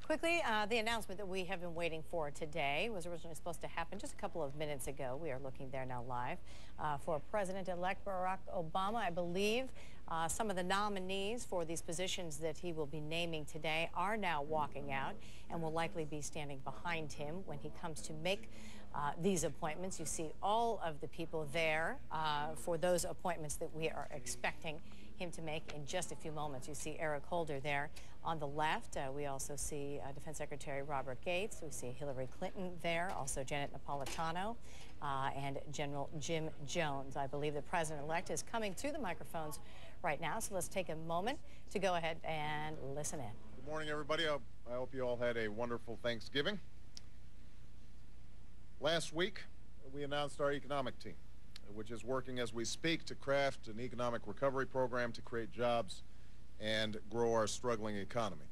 Quickly, the announcement that we have been waiting for today was originally supposed to happen just a couple of minutes ago. We are looking there now live for President-elect Barack Obama. I believe some of the nominees for these positions that he will be naming today are now walking out and will likely be standing behind him when he comes to make these appointments. You see all of the people there for those appointments that we are expecting him to make in just a few moments. You see Eric Holder there on the left. We also see Defense Secretary Robert Gates. We see Hillary Clinton there, also Janet Napolitano, and General Jim Jones. I believe the President-elect is coming to the microphones right now, so let's take a moment to go ahead and listen in. Good morning, everybody. I hope you all had a wonderful Thanksgiving. Last week, we announced our economic team, which is working as we speak to craft an economic recovery program to create jobs and grow our struggling economy.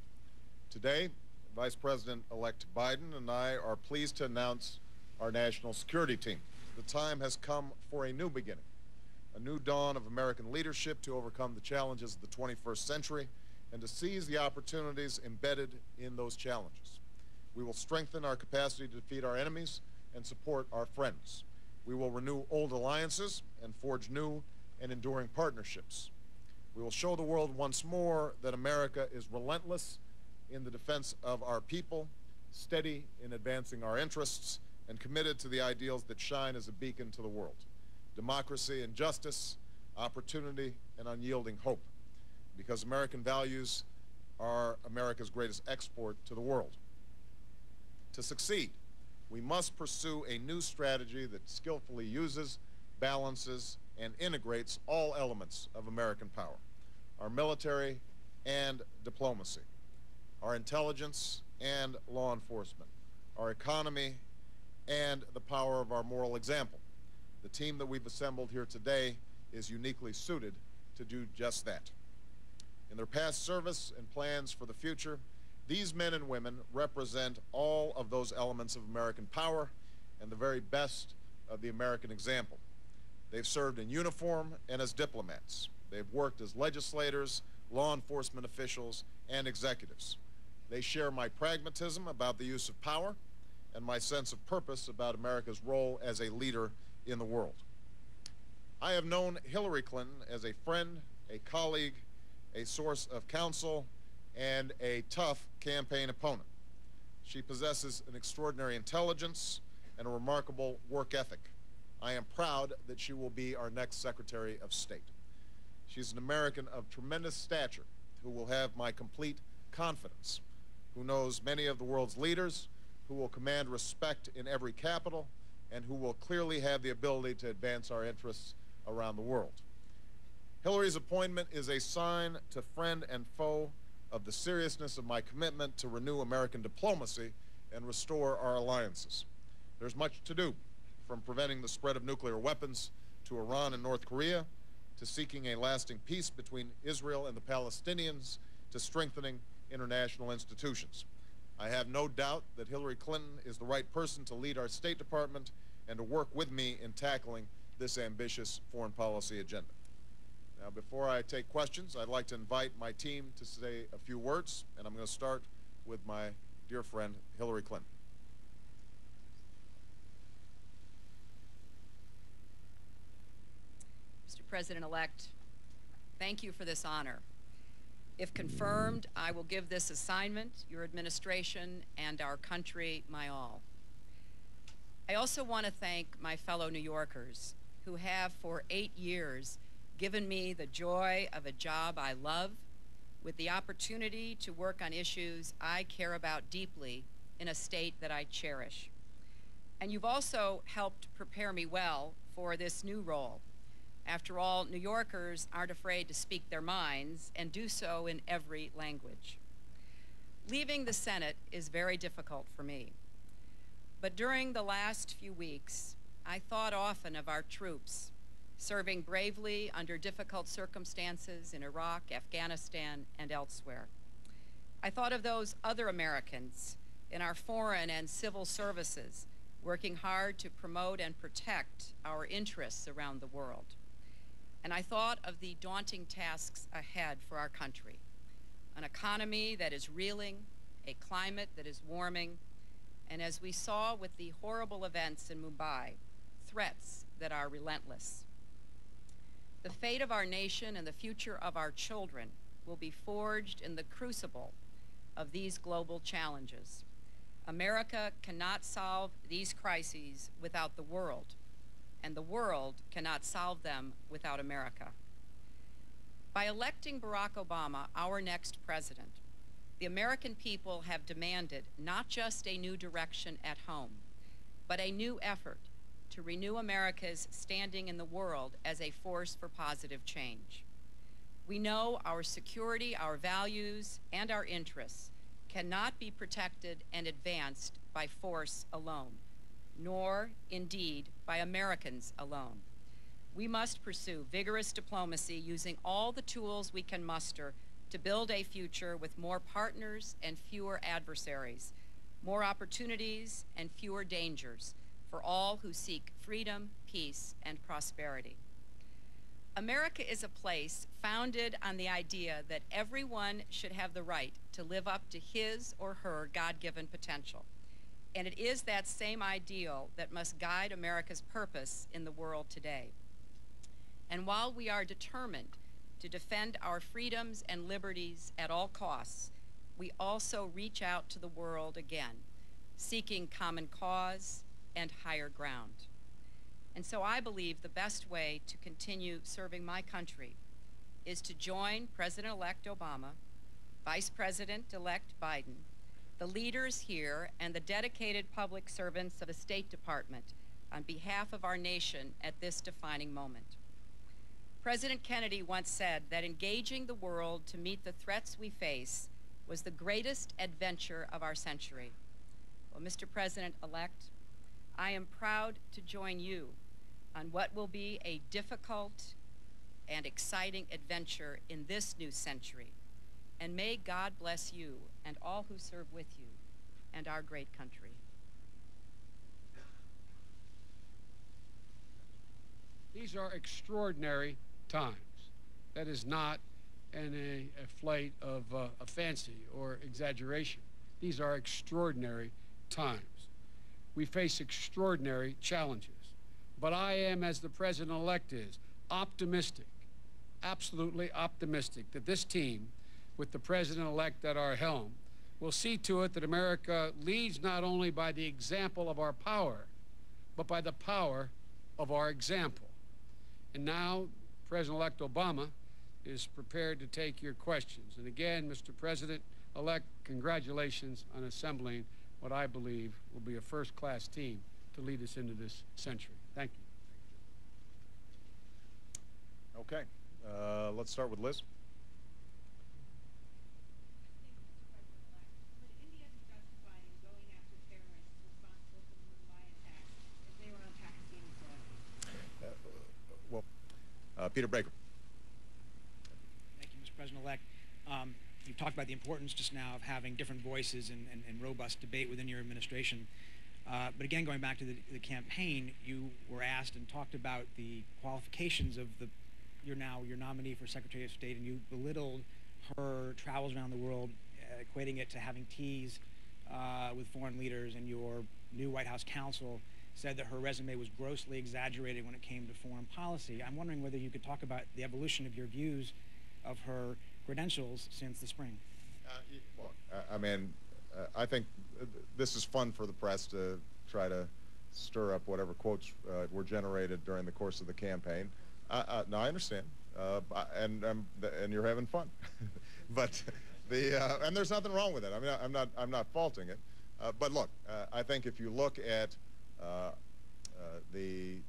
Today, Vice President-elect Biden and I are pleased to announce our national security team. The time has come for a new beginning, a new dawn of American leadership to overcome the challenges of the 21st century and to seize the opportunities embedded in those challenges. We will strengthen our capacity to defeat our enemies and support our friends. We will renew old alliances and forge new and enduring partnerships. We will show the world once more that America is relentless in the defense of our people, steady in advancing our interests, and committed to the ideals that shine as a beacon to the world: democracy and justice, opportunity and unyielding hope. Because American values are America's greatest export to the world. To succeed, we must pursue a new strategy that skillfully uses, balances, and integrates all elements of American power: our military and diplomacy, our intelligence and law enforcement, our economy, and the power of our moral example. The team that we've assembled here today is uniquely suited to do just that. In their past service and plans for the future, these men and women represent all of those elements of American power and the very best of the American example. They've served in uniform and as diplomats. They've worked as legislators, law enforcement officials, and executives. They share my pragmatism about the use of power and my sense of purpose about America's role as a leader in the world. I have known Hillary Clinton as a friend, a colleague, a source of counsel, and a tough campaign opponent. She possesses an extraordinary intelligence and a remarkable work ethic. I am proud that she will be our next Secretary of State. She's an American of tremendous stature who will have my complete confidence, who knows many of the world's leaders, who will command respect in every capital, and who will clearly have the ability to advance our interests around the world. Hillary's appointment is a sign to friend and foe of the seriousness of my commitment to renew American diplomacy and restore our alliances. There's much to do, from preventing the spread of nuclear weapons to Iran and North Korea, to seeking a lasting peace between Israel and the Palestinians, to strengthening international institutions. I have no doubt that Hillary Clinton is the right person to lead our State Department and to work with me in tackling this ambitious foreign policy agenda. Now, before I take questions, I'd like to invite my team to say a few words, and I'm going to start with my dear friend, Hillary Clinton. Mr. President-elect, thank you for this honor. If confirmed, I will give this assignment, your administration, and our country my all. I also want to thank my fellow New Yorkers who have for 8 years given me the joy of a job I love, with the opportunity to work on issues I care about deeply in a state that I cherish. And you've also helped prepare me well for this new role. After all, New Yorkers aren't afraid to speak their minds and do so in every language. Leaving the Senate is very difficult for me. But during the last few weeks, I thought often of our troops serving bravely under difficult circumstances in Iraq, Afghanistan, and elsewhere. I thought of those other Americans in our foreign and civil services working hard to promote and protect our interests around the world. And I thought of the daunting tasks ahead for our country: an economy that is reeling, a climate that is warming, and as we saw with the horrible events in Mumbai, threats that are relentless. The fate of our nation and the future of our children will be forged in the crucible of these global challenges. America cannot solve these crises without the world, and the world cannot solve them without America. By electing Barack Obama, our next president, the American people have demanded not just a new direction at home, but a new effort to renew America's standing in the world as a force for positive change. We know our security, our values, and our interests cannot be protected and advanced by force alone, nor, indeed, by Americans alone. We must pursue vigorous diplomacy using all the tools we can muster to build a future with more partners and fewer adversaries, more opportunities and fewer dangers for all who seek freedom, peace, and prosperity. America is a place founded on the idea that everyone should have the right to live up to his or her God-given potential. And it is that same ideal that must guide America's purpose in the world today. And while we are determined to defend our freedoms and liberties at all costs, we also reach out to the world again, seeking common cause and higher ground. And so I believe the best way to continue serving my country is to join President-elect Obama, Vice President-elect Biden, the leaders here, and the dedicated public servants of the State Department on behalf of our nation at this defining moment. President Kennedy once said that engaging the world to meet the threats we face was the greatest adventure of our century. Well, Mr. President-elect, I am proud to join you on what will be a difficult and exciting adventure in this new century. And may God bless you and all who serve with you and our great country. These are extraordinary times. That is not a flight of a fancy or exaggeration. These are extraordinary times. We face extraordinary challenges. But I am, as the President-elect is, optimistic, absolutely optimistic, that this team, with the President-elect at our helm, will see to it that America leads not only by the example of our power, but by the power of our example. And now, President-elect Obama is prepared to take your questions. And again, Mr. President-elect, congratulations on assembling what I believe will be a first-class team to lead us into this century. Thank you. Okay. Let's start with Liz. Peter Baker. Thank you, Mr. President-elect. You talked about the importance just now of having different voices and robust debate within your administration. But again, going back to the campaign, you were asked and talked about the qualifications of your nominee for Secretary of State, and you belittled her travels around the world, equating it to having teas with foreign leaders, and your new White House counsel said that her resume was grossly exaggerated when it came to foreign policy. I'm wondering whether you could talk about the evolution of your views of her credentials since the spring. I think this is fun for the press to try to stir up whatever quotes were generated during the course of the campaign. No, I understand, and you're having fun, but and there's nothing wrong with it. I mean, I'm not faulting it, but look, I think if you look at the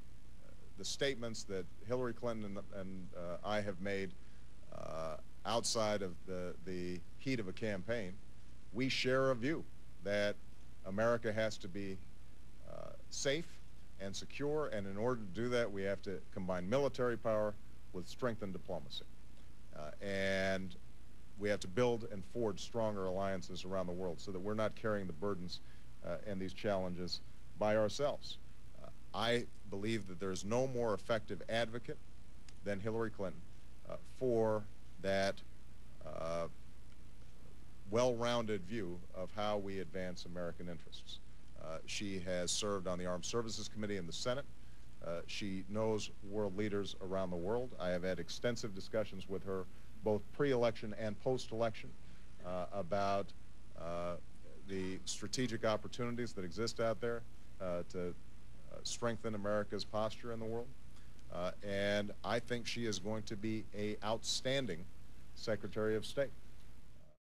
statements that Hillary Clinton and I have made outside of the heat of a campaign, we share a view that America has to be safe and secure, and in order to do that, we have to combine military power with strengthened diplomacy. And we have to build and forge stronger alliances around the world so that we're not carrying the burdens and these challenges by ourselves. I believe that there's no more effective advocate than Hillary Clinton for that well-rounded view of how we advance American interests. She has served on the Armed Services Committee in the Senate. She knows world leaders around the world. I have had extensive discussions with her both pre-election and post-election about the strategic opportunities that exist out there to strengthen America's posture in the world. And I think she is going to be an outstanding Secretary of State.